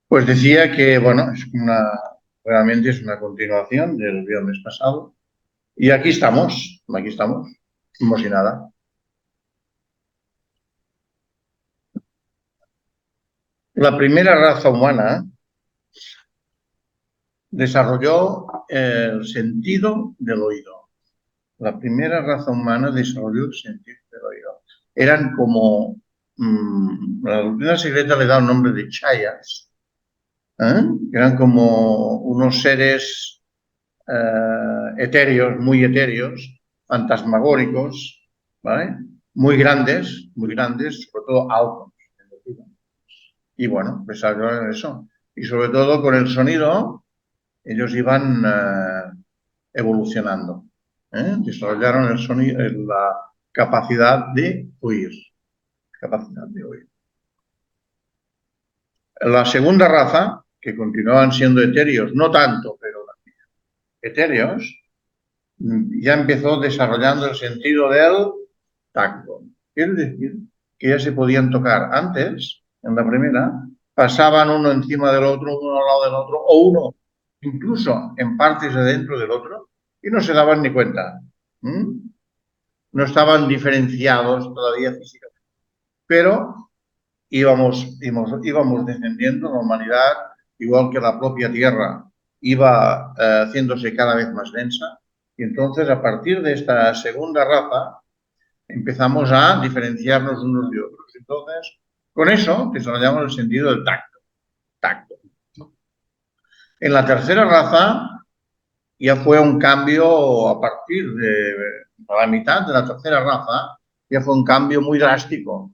Pues decía que, bueno, realmente es una continuación del viernes pasado. Y aquí estamos, como si nada. La primera raza humana desarrolló el sentido del oído. La primera raza humana desarrolló el sentido del oído. Eran como, la doctrina secreta le da un nombre de chayas, ¿eh? Eran como unos seres etéreos, muy etéreos, fantasmagóricos, ¿vale? Muy grandes, sobre todo altos. Y bueno, pues algo eso. Y sobre todo con el sonido, ellos iban evolucionando. Desarrollaron el sonido, la capacidad de oír. Capacidad de oír. La segunda raza, que continuaban siendo etéreos, no tanto, pero etéreos, ya empezó desarrollando el sentido del tacto. Quiere decir que ya se podían tocar antes, en la primera, pasaban uno encima del otro, uno al lado del otro, o uno incluso en partes de dentro del otro, y no se daban ni cuenta. ¿Mm? No estaban diferenciados todavía físicamente. Pero íbamos descendiendo, la humanidad, igual que la propia Tierra, iba haciéndose cada vez más densa. Y entonces, a partir de esta segunda raza, empezamos a diferenciarnos unos de otros. Entonces, con eso desarrollamos el sentido del tacto. Tacto. En la tercera raza ya fue un cambio a partir de la mitad de la tercera raza, ya fue un cambio muy drástico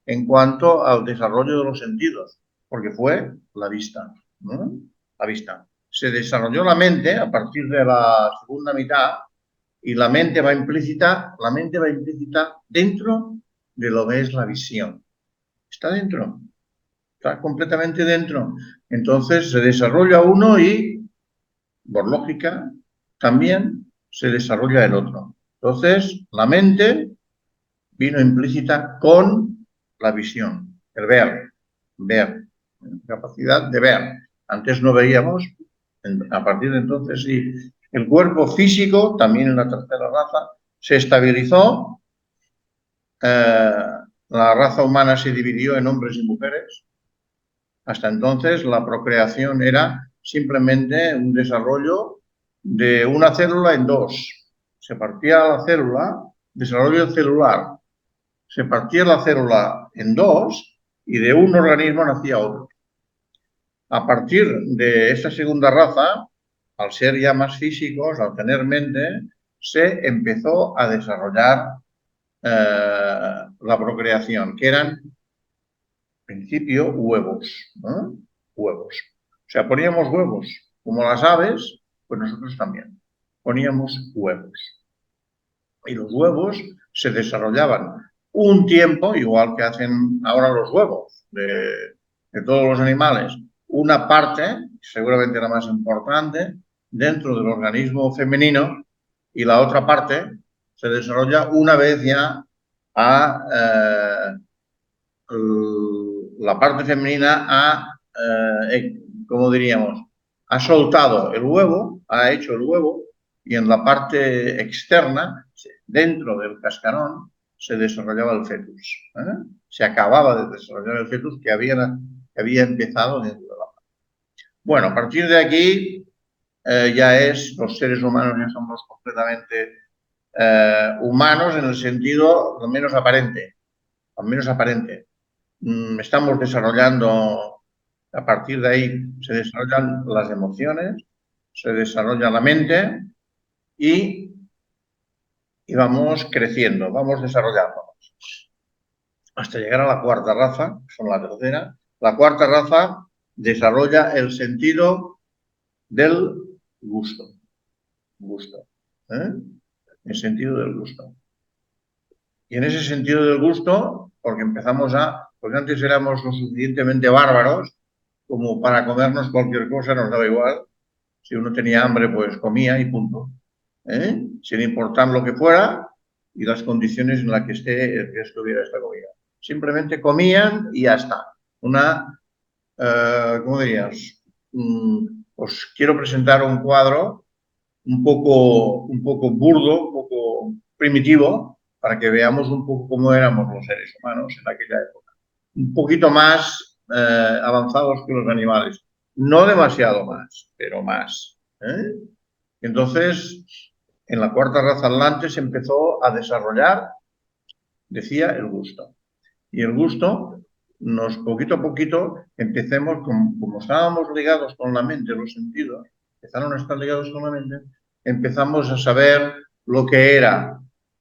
en cuanto al desarrollo de los sentidos, porque fue la vista, ¿no? La vista. Se desarrolló la mente a partir de la segunda mitad y la mente va implícita dentro de lo que es la visión. Está dentro, está completamente dentro. Entonces se desarrolla uno y, por lógica, también se desarrolla el otro. Entonces, la mente vino implícita con la visión, el ver, capacidad de ver. Antes no veíamos, a partir de entonces sí. El cuerpo físico, también en la tercera raza, se estabilizó. La raza humana se dividió en hombres y mujeres. Hasta entonces la procreación era simplemente un desarrollo de una célula en dos. Se partía la célula, desarrollo celular, se partía la célula en dos y de un organismo nacía otro. A partir de esta segunda raza, al ser ya más físicos, al tener mente, se empezó a desarrollar la procreación, que eran, en principio, huevos, ¿no? Huevos. O sea, poníamos huevos, como las aves, pues nosotros también poníamos huevos. Y los huevos se desarrollaban un tiempo, igual que hacen ahora los huevos de todos los animales, una parte, seguramente la más importante, dentro del organismo femenino y la otra parte se desarrolla una vez ya a la parte femenina ¿cómo diríamos? Ha soltado el huevo, ha hecho el huevo y en la parte externa, dentro del cascarón, se desarrollaba el fetus. Se acababa de desarrollar el fetus que había empezado dentro de la parte. Bueno, a partir de aquí los seres humanos ya somos completamente humanos en el sentido lo menos aparente, al menos aparente. Estamos desarrollando, a partir de ahí se desarrollan las emociones, se desarrolla la mente y, y vamos creciendo, vamos desarrollándonos. Hasta llegar a la cuarta raza, que son la tercera. La cuarta raza desarrolla el sentido del gusto. Gusto. ¿Eh? El sentido del gusto. Y en ese sentido del gusto, porque porque antes éramos lo suficientemente bárbaros como para comernos cualquier cosa, nos daba igual. Si uno tenía hambre, pues comía y punto. Sin importar lo que fuera y las condiciones en las que estuviera esta comida. Simplemente comían y ya está. Una ¿cómo dirías? Os quiero presentar un cuadro un poco burdo, un poco primitivo, para que veamos un poco cómo éramos los seres humanos en aquella época. Un poquito más avanzados que los animales. No demasiado más, pero más. ¿Eh? Entonces, en la cuarta raza adelante se empezó a desarrollar, decía, el gusto. Y el gusto, poquito a poquito, empecemos, como estábamos ligados con la mente, los sentidos, empezaron a estar ligados con la mente, empezamos a saber lo que era,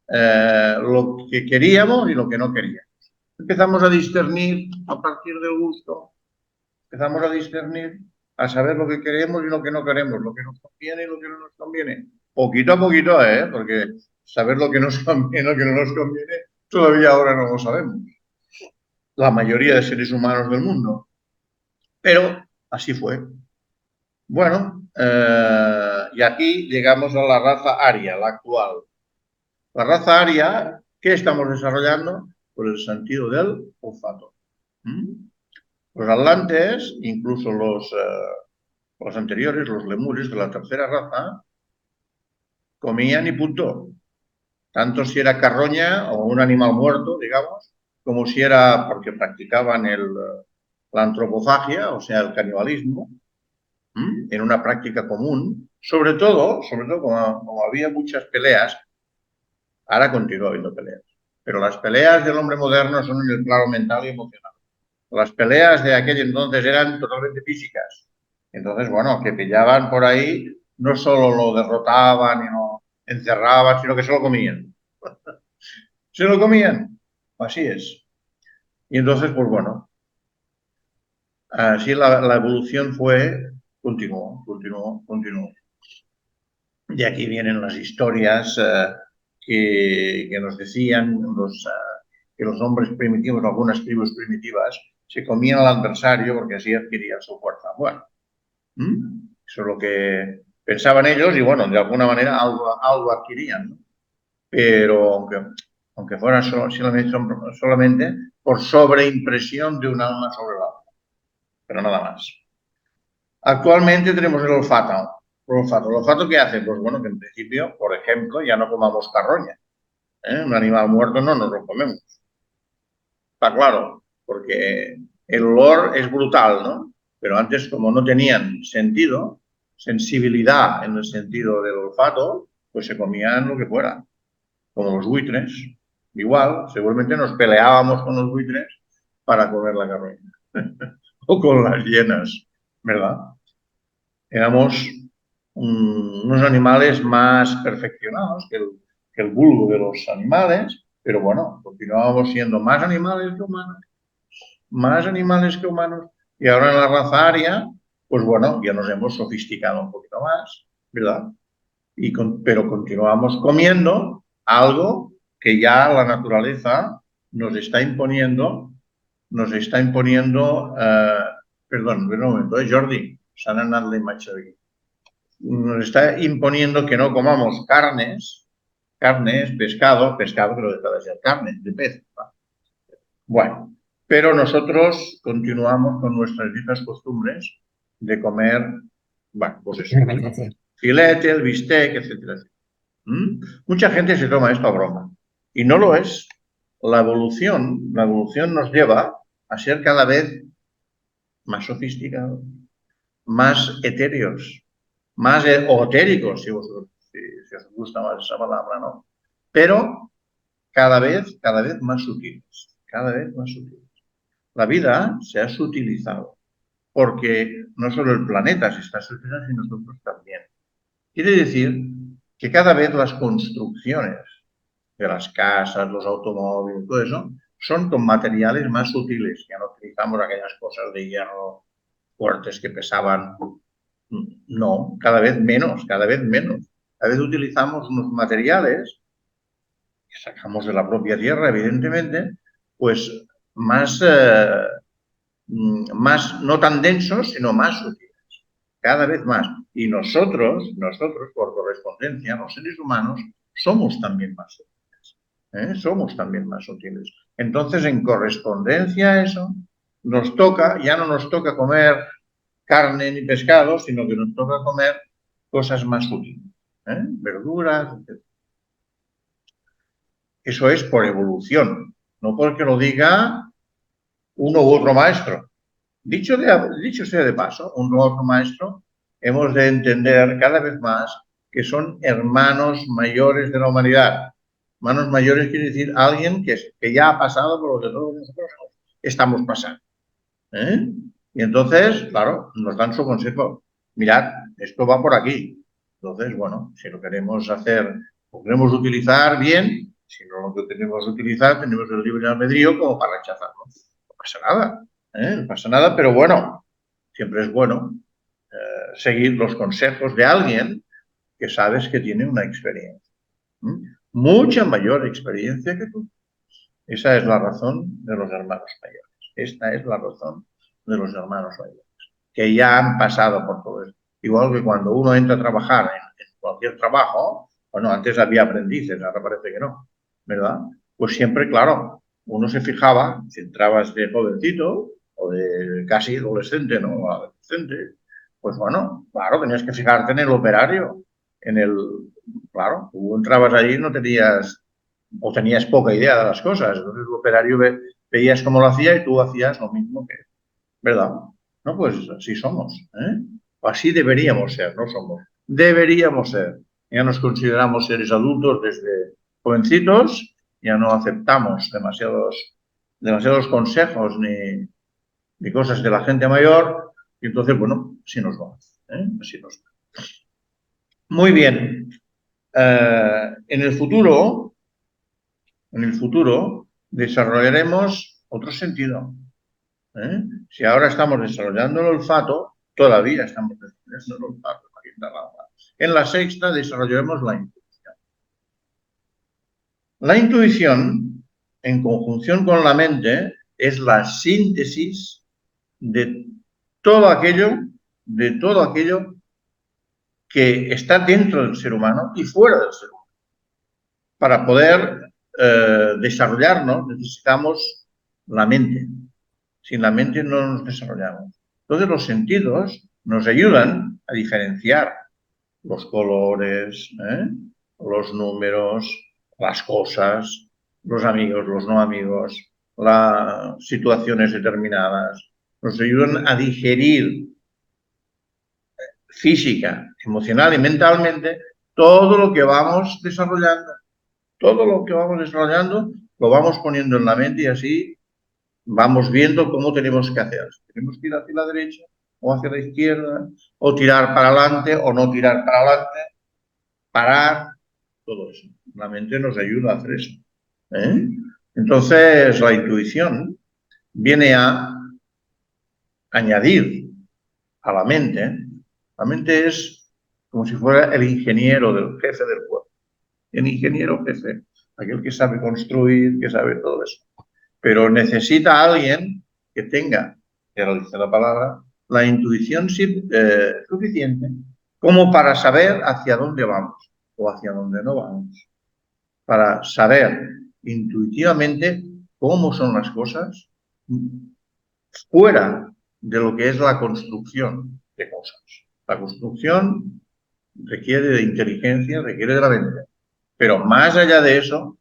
lo que queríamos y lo que no queríamos. Empezamos a discernir a partir del gusto, empezamos a discernir, a saber lo que queremos y lo que no queremos, lo que nos conviene y lo que no nos conviene. Poquito a poquito, ¿eh? Porque saber lo que nos conviene y lo que no nos conviene, todavía ahora no lo sabemos. La mayoría de seres humanos del mundo. Pero así fue. Bueno, y aquí llegamos a la raza aria, la actual. La raza aria, ¿qué estamos desarrollando? Por el sentido del olfato. Los atlantes, incluso los anteriores, los lemures de la tercera raza, comían y punto. Tanto si era carroña o un animal muerto, digamos, como si era porque practicaban la antropofagia, o sea, el canibalismo, en una práctica común, sobre todo como había muchas peleas, ahora continúa habiendo peleas, pero las peleas del hombre moderno son en el plano mental y emocional. Las peleas de aquel entonces eran totalmente físicas. Entonces, bueno, que pillaban por ahí, no solo lo derrotaban y lo encerraban, sino que se lo comían. Se lo comían. Así es. Y entonces, pues bueno, así la evolución continuó. Y aquí vienen las historias que nos decían que los hombres primitivos, algunas tribus primitivas, se comían al adversario porque así adquirían su fuerza. Bueno, eso es lo que pensaban ellos y bueno, de alguna manera algo adquirían, ¿no? Pero aunque fuera solamente por sobreimpresión de un alma sobre la otra, pero nada más. Actualmente tenemos el olfato. ¿El olfato qué hace? Pues bueno, que en principio, por ejemplo, ya no comamos carroña. Un animal muerto no nos lo comemos. Está claro, porque el olor es brutal, ¿no? Pero antes, como no tenían sentido, sensibilidad en el sentido del olfato, pues se comían lo que fuera, como los buitres. Igual, seguramente nos peleábamos con los buitres para comer la carroña. O con las hienas, ¿verdad? Éramos unos animales más perfeccionados que el vulgo de los animales, pero bueno, continuábamos siendo más animales que humanos, más animales que humanos, y ahora en la raza aria, pues bueno, ya nos hemos sofisticado un poquito más, ¿verdad? Pero continuamos comiendo algo que ya la naturaleza nos está imponiendo, perdón, un momento, Jordi, s'han anat la imatge d'aquí. Nos está imponiendo que no comamos carnes, pescado que deja de ser carne, de pez. Bueno, pero nosotros continuamos con nuestras viejas costumbres de comer, bueno, pues eso, filete, el bistec, etcétera, etcétera. Mucha gente se toma esto a broma y no lo es. La evolución nos lleva a ser cada vez más sofisticados, más etéreos, más otéricos, si os gusta más esa palabra, ¿no? Pero cada vez más sutiles, cada vez más sutiles. La vida se ha sutilizado porque no solo el planeta se está sutilizando, sino nosotros también. Quiere decir que cada vez las construcciones de las casas, los automóviles, todo eso, son con materiales más sutiles. Ya no utilizamos aquellas cosas de hierro fuertes que pesaban. No, cada vez menos, cada vez menos. Cada vez utilizamos unos materiales que sacamos de la propia tierra, evidentemente, pues más, más no tan densos, sino más sutiles. Cada vez más. Y nosotros, por correspondencia, los seres humanos, somos también más sutiles. Somos también más sutiles. Entonces, en correspondencia a eso, ya no nos toca comer carne ni pescado, sino que nos toca comer cosas más útiles, verduras, etc. Eso es por evolución, no porque lo diga uno u otro maestro. Dicho sea de paso, uno u otro maestro, hemos de entender cada vez más que son hermanos mayores de la humanidad. Hermanos mayores quiere decir alguien que ya ha pasado por lo que todos nosotros estamos pasando. Y entonces, claro, nos dan su consejo. Mirad, esto va por aquí. Entonces, bueno, si lo queremos hacer, lo queremos utilizar bien, si no lo queremos utilizar, tenemos el libre albedrío como para rechazarlo. No pasa nada, no pasa nada, pero bueno, siempre es bueno seguir los consejos de alguien que sabes que tiene una experiencia, mucha mayor experiencia que tú. Esa es la razón de los hermanos mayores. Esta es la razón de los hermanos mayores, que ya han pasado por todo esto. Igual que cuando uno entra a trabajar en cualquier trabajo, bueno, antes había aprendices, ahora parece que no, ¿verdad? Pues siempre, claro, uno se fijaba, si entrabas de jovencito o de casi adolescente, ¿no? O adolescente, pues bueno, claro, tenías que fijarte en el operario, claro, tú entrabas allí y no tenías o tenías poca idea de las cosas. Entonces el operario veías cómo lo hacía y tú hacías lo mismo que él, ¿verdad? No, pues así somos, ¿eh? Así deberíamos ser, no somos. Deberíamos ser. Ya nos consideramos seres adultos desde jovencitos, ya no aceptamos demasiados consejos ni cosas de la gente mayor, y entonces, bueno, así nos va. Así nos va. Muy bien. En el futuro desarrollaremos otro sentido. Si ahora estamos desarrollando el olfato, todavía estamos desarrollando el olfato. En la sexta desarrollaremos la intuición. La intuición, en conjunción con la mente, es la síntesis de todo aquello, que está dentro del ser humano y fuera del ser humano. Para poder desarrollarnos necesitamos la mente. Sin la mente no nos desarrollamos. Entonces los sentidos nos ayudan a diferenciar los colores, los números, las cosas, los amigos, los no amigos, las situaciones determinadas. Nos ayudan a digerir física, emocional y mentalmente todo lo que vamos desarrollando. Todo lo que vamos desarrollando lo vamos poniendo en la mente y así vamos viendo cómo tenemos que hacer. Tenemos que ir hacia la derecha o hacia la izquierda, o tirar para adelante o no tirar para adelante, parar, todo eso. La mente nos ayuda a hacer eso. Entonces, la intuición viene a añadir a la mente. La mente es como si fuera el ingeniero del jefe del cuerpo. El ingeniero jefe, aquel que sabe construir, que sabe todo eso. Pero necesita a alguien que tenga, ya lo dice la palabra, la intuición suficiente como para saber hacia dónde vamos o hacia dónde no vamos. Para saber intuitivamente cómo son las cosas fuera de lo que es la construcción de cosas. La construcción requiere de inteligencia, requiere de la mente. Pero más allá de eso,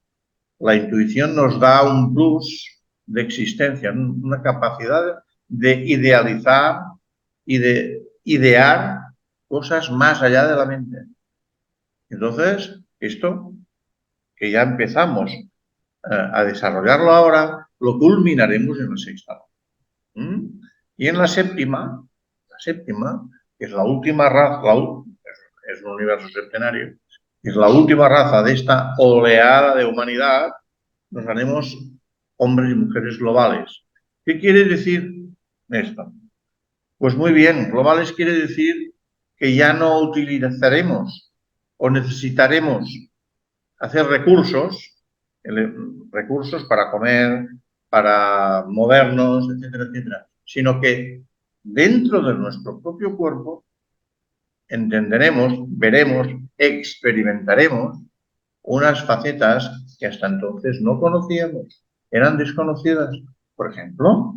la intuición nos da un plus de existencia, una capacidad de idealizar y de idear cosas más allá de la mente. Entonces, esto que ya empezamos a desarrollarlo ahora, lo culminaremos en la sexta. Y en la séptima, que es la última raza, es un universo septenario, es la última raza de esta oleada de humanidad, nos haremos hombres y mujeres globales. ¿Qué quiere decir esto? Pues muy bien, globales quiere decir que ya no utilizaremos o necesitaremos hacer recursos para comer, para movernos, etcétera, etcétera, sino que dentro de nuestro propio cuerpo entenderemos, veremos, experimentaremos unas facetas que hasta entonces no conocíamos, eran desconocidas. Por ejemplo,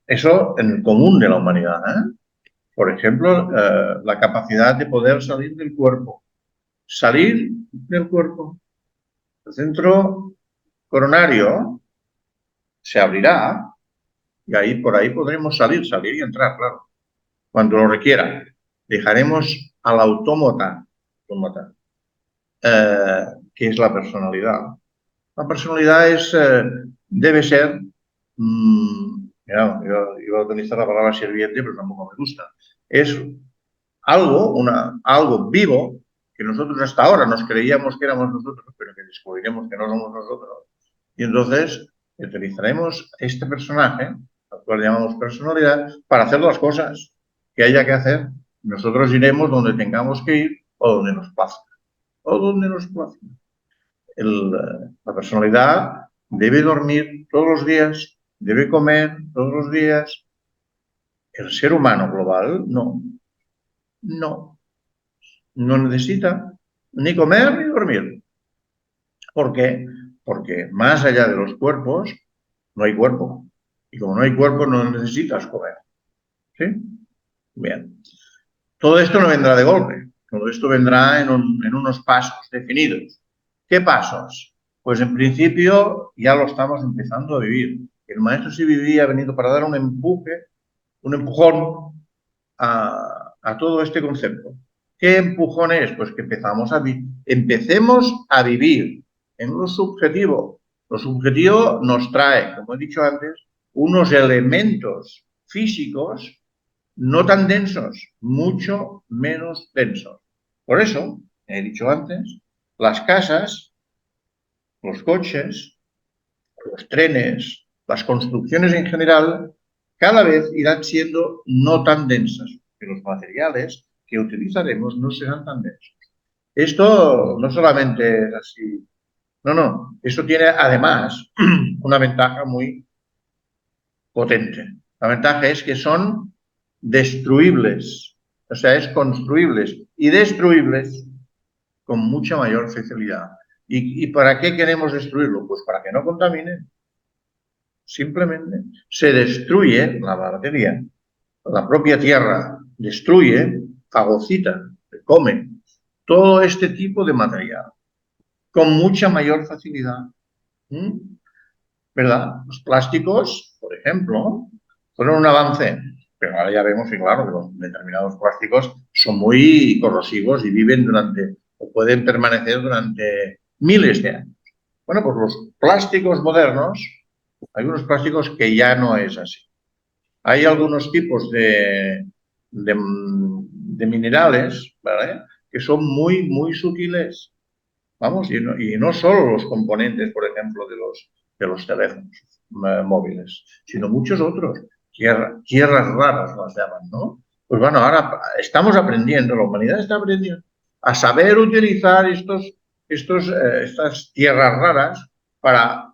Eso en el común de la humanidad, ¿eh? Por ejemplo, la capacidad de poder salir del cuerpo. Salir del cuerpo. El centro coronario se abrirá y ahí por ahí podremos salir y entrar, claro, cuando lo requiera. Dejaremos al autómata, eh, que es la personalidad. La personalidad debe ser, mira, yo iba a utilizar la palabra sirviente, pero tampoco me gusta. Es algo vivo que nosotros hasta ahora nos creíamos que éramos nosotros, pero que descubriremos que no somos nosotros. Y entonces utilizaremos este personaje, al cual llamamos personalidad, para hacer las cosas que haya que hacer. Nosotros iremos donde tengamos que ir o donde nos plazca. O donde nos plazca. La personalidad debe dormir todos los días, debe comer todos los días. El ser humano global no necesita ni comer ni dormir. ¿Por qué? Porque más allá de los cuerpos no hay cuerpo. Y como no hay cuerpo no necesitas comer. ¿Sí? Bien. Todo esto no vendrá de golpe. Todo esto vendrá en unos pasos definidos. ¿Qué pasos? Pues en principio ya lo estamos empezando a vivir. El maestro sí vivía, ha venido para dar un empujón a todo este concepto. ¿Qué empujón es? Pues que empecemos a vivir en lo subjetivo. Lo subjetivo nos trae, como he dicho antes, unos elementos físicos no tan densos, mucho menos densos. Por eso, he dicho antes, las casas, los coches, los trenes, las construcciones en general, cada vez irán siendo no tan densas, que los materiales que utilizaremos no serán tan densos. Esto no solamente es así, no, esto tiene además una ventaja muy potente. La ventaja es que son destruibles, o sea, es construibles y destruibles con mucha mayor facilidad. ¿Y para qué queremos destruirlo? Pues para que no contamine. Simplemente se destruye la materia, la propia tierra destruye, fagocita, come todo este tipo de material con mucha mayor facilidad. ¿Mm? ¿Verdad? Los plásticos, por ejemplo, fueron un avance, pero ahora ya vemos que, claro, que los determinados plásticos son muy corrosivos y viven o pueden permanecer durante miles de años. Bueno, pues los plásticos modernos, hay unos plásticos que ya no es así. Hay algunos tipos de minerales, ¿vale? Que son muy sutiles. Vamos, y no solo los componentes, por ejemplo, de los teléfonos móviles, sino muchos otros. Tierras raras las llaman, ¿no? Pues bueno, ahora estamos aprendiendo, la humanidad está aprendiendo a saber utilizar estas tierras raras para,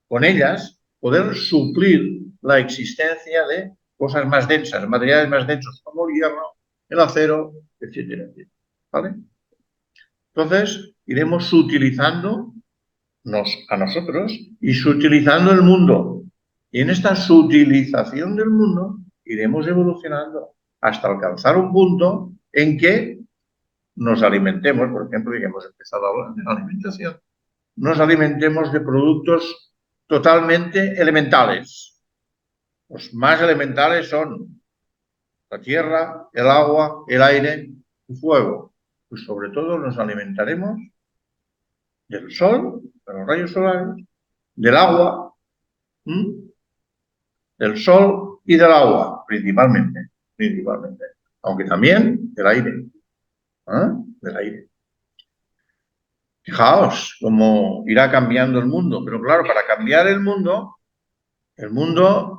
con ellas, poder suplir la existencia de cosas más densas, materiales más densos como el hierro, el acero, etcétera, etcétera. ¿Vale? Entonces, iremos sutilizándonos a nosotros y sutilizando el mundo. Y en esta sutilización del mundo iremos evolucionando hasta alcanzar un punto en que nos alimentemos, por ejemplo, ya hemos empezado a hablar de la alimentación, nos alimentemos de productos totalmente elementales. Los más elementales son la tierra, el agua, el aire, el fuego. Pues sobre todo nos alimentaremos del sol, de los rayos solares, del agua, del sol y del agua, principalmente. Aunque también del aire, ¿eh? Del aire. Fijaos cómo irá cambiando el mundo, pero claro, para cambiar el mundo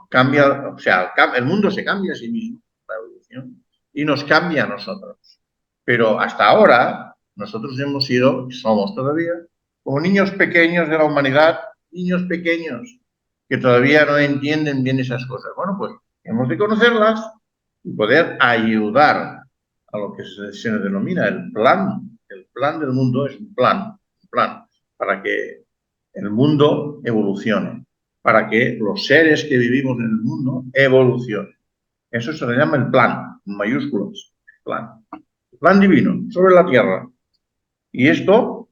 cambia, o sea, el mundo se cambia a sí mismo, la evolución, y nos cambia a nosotros. Pero hasta ahora, nosotros hemos sido, somos todavía, como niños pequeños de la humanidad, niños pequeños, que todavía no entienden bien esas cosas. Bueno, pues hemos de conocerlas y poder ayudar a lo que se denomina el plan. El plan del mundo es un plan para que el mundo evolucione. para que los seres que vivimos en el mundo evolucionen. Eso se le llama el plan, en mayúsculas, plan. Plan divino sobre la Tierra. Y esto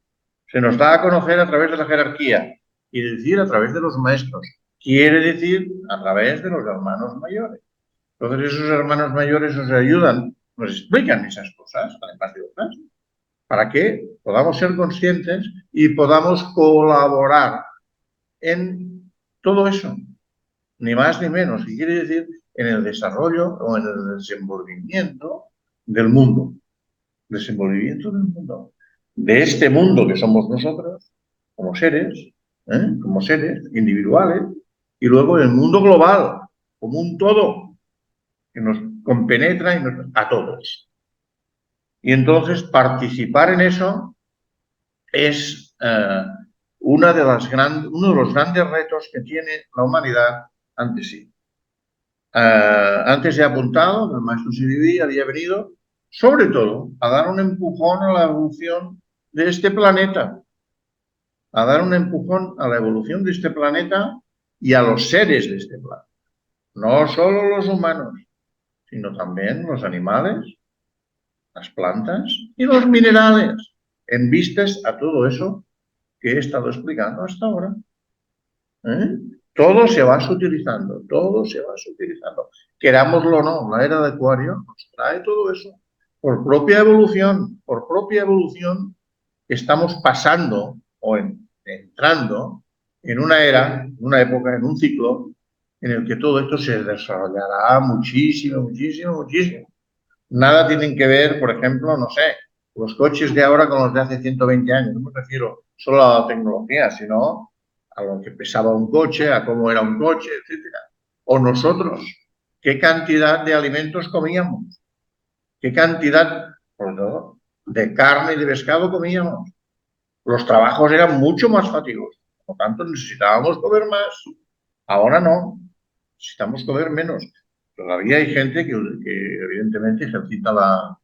se nos da a conocer a través de la jerarquía, quiere decir a través de los maestros, quiere decir a través de los hermanos mayores. Entonces esos hermanos mayores nos ayudan, nos explican esas cosas, además de otras, para que podamos ser conscientes y podamos colaborar en todo eso, ni más ni menos, y quiere decir en el desarrollo o en el desenvolvimiento del mundo, desenvolvimiento del mundo, de este mundo que somos nosotros, como seres individuales, y luego el mundo global, como un todo, que nos compenetra a todos. Y entonces participar en eso es uno de los grandes retos que tiene la humanidad ante sí. Antes he apuntado, el maestro Siriví había venido, sobre todo, a dar un empujón a la evolución de este planeta, a dar un empujón a la evolución de este planeta y a los seres de este planeta. No solo los humanos, sino también los animales, las plantas y los minerales, en vistas a todo eso que he estado explicando hasta ahora. Todo se va sutilizando, todo se va sutilizando. Querámoslo o no, la era de Acuario nos trae todo eso. Por propia evolución estamos pasando o entrando en una era, en una época, en un ciclo en el que todo esto se desarrollará muchísimo, muchísimo, muchísimo. Nada tienen que ver, por ejemplo, no sé, los coches de ahora con los de hace 120 años. No me refiero solo a la tecnología, sino a lo que pesaba un coche, a cómo era un coche, etcétera. O nosotros, qué cantidad de alimentos comíamos, qué cantidad, por todo, de carne y de pescado comíamos. Los trabajos eran mucho más fatigosos, por lo tanto necesitábamos comer más. Ahora no, necesitamos comer menos. Todavía hay gente que evidentemente ejercita la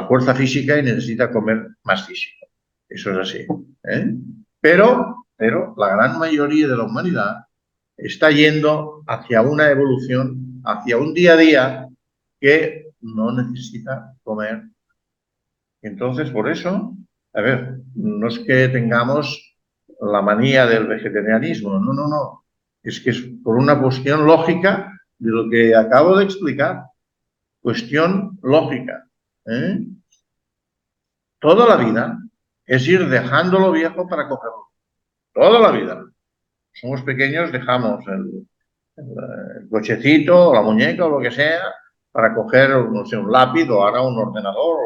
fuerza física y necesita comer más físico. Eso es así. ¿eh? Pero la gran mayoría de la humanidad está yendo hacia una evolución, hacia un día a día que no necesita comer. Entonces, por eso, a ver, no es que tengamos la manía del vegetarianismo, no, no, no. Es que es por una cuestión lógica de lo que acabo de explicar. Cuestión lógica. ¿eh? Toda la vida es ir dejando lo viejo para cogerlo. Toda la vida. Somos pequeños, dejamos el cochecito, o la muñeca, o lo que sea, para coger, no sé, un lápiz o ahora un ordenador.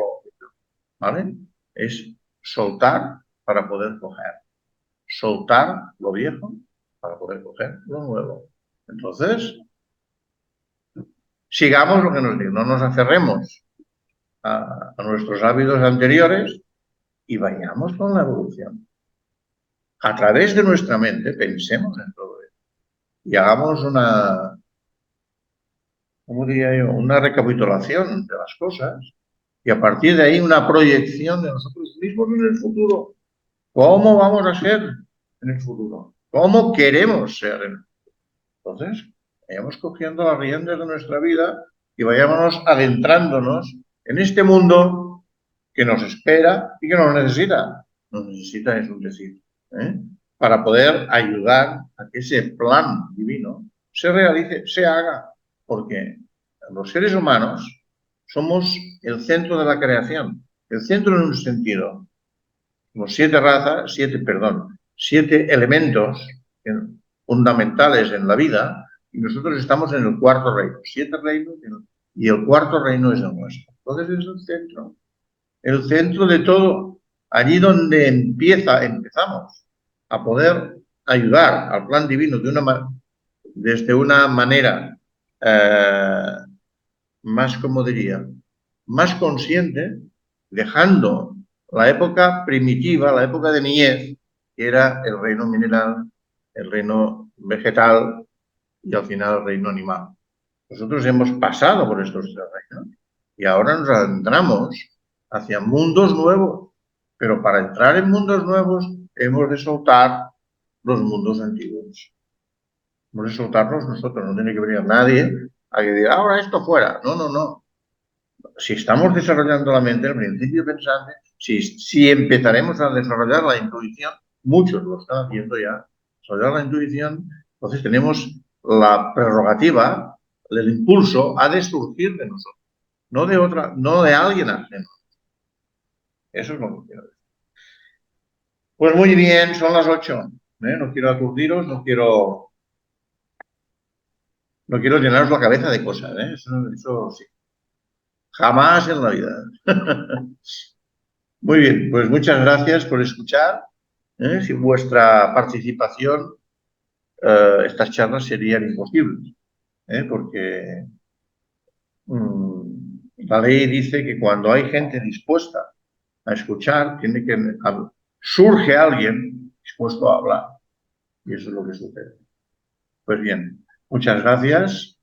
¿Vale? Es soltar para poder coger. Soltar lo viejo para poder coger lo nuevo. Entonces, sigamos lo que nos dice, no nos aferremos a nuestros hábitos anteriores y vayamos con la evolución. A través de nuestra mente pensemos en todo esto y hagamos una, ¿cómo diría yo? Una recapitulación de las cosas y a partir de ahí una proyección de nosotros mismos en el futuro. ¿Cómo vamos a ser en el futuro? ¿Cómo queremos ser en el futuro? Entonces, vayamos cogiendo las riendas de nuestra vida y vayámonos adentrándonos en este mundo que nos espera y que nos necesita. Nos necesita, es un decir, para poder ayudar a que ese plan divino se realice, se haga. Porque los seres humanos somos el centro de la creación. El centro en un sentido. Los siete elementos fundamentales en la vida y nosotros estamos en el cuarto reino. 7 reinos y el cuarto reino es el nuestro. Entonces es el centro de todo, allí donde empezamos a poder ayudar al plan divino desde una manera más, como diría, más consciente, dejando la época primitiva, la época de niñez, que era el reino mineral, el reino vegetal y al final el reino animal. Nosotros hemos pasado por estos 3 reinos y ahora nos adentramos hacia mundos nuevos. Pero para entrar en mundos nuevos hemos de soltar los mundos antiguos. Hemos de soltarnos nosotros, no tiene que venir nadie a que diga, ahora esto fuera. No, no, no. Si estamos desarrollando la mente, el principio pensante, si empezaremos a desarrollar la intuición, muchos lo están haciendo ya, desarrollar la intuición, entonces tenemos la prerrogativa, el impulso ha de surgir de nosotros, no de otra, no de alguien ajeno. Eso es lo que quiero decir. Pues muy bien, son las 8. No quiero aturdiros, no quiero llenaros la cabeza de cosas. Eso sí. Jamás en la vida. Muy bien, pues muchas gracias por escuchar. Sin vuestra participación, estas charlas serían imposibles, porque la ley dice que cuando hay gente dispuesta a escuchar, surge alguien dispuesto a hablar. Y eso es lo que sucede. Pues bien, muchas gracias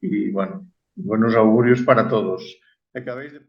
y bueno, buenos augurios para todos. Acabéis de...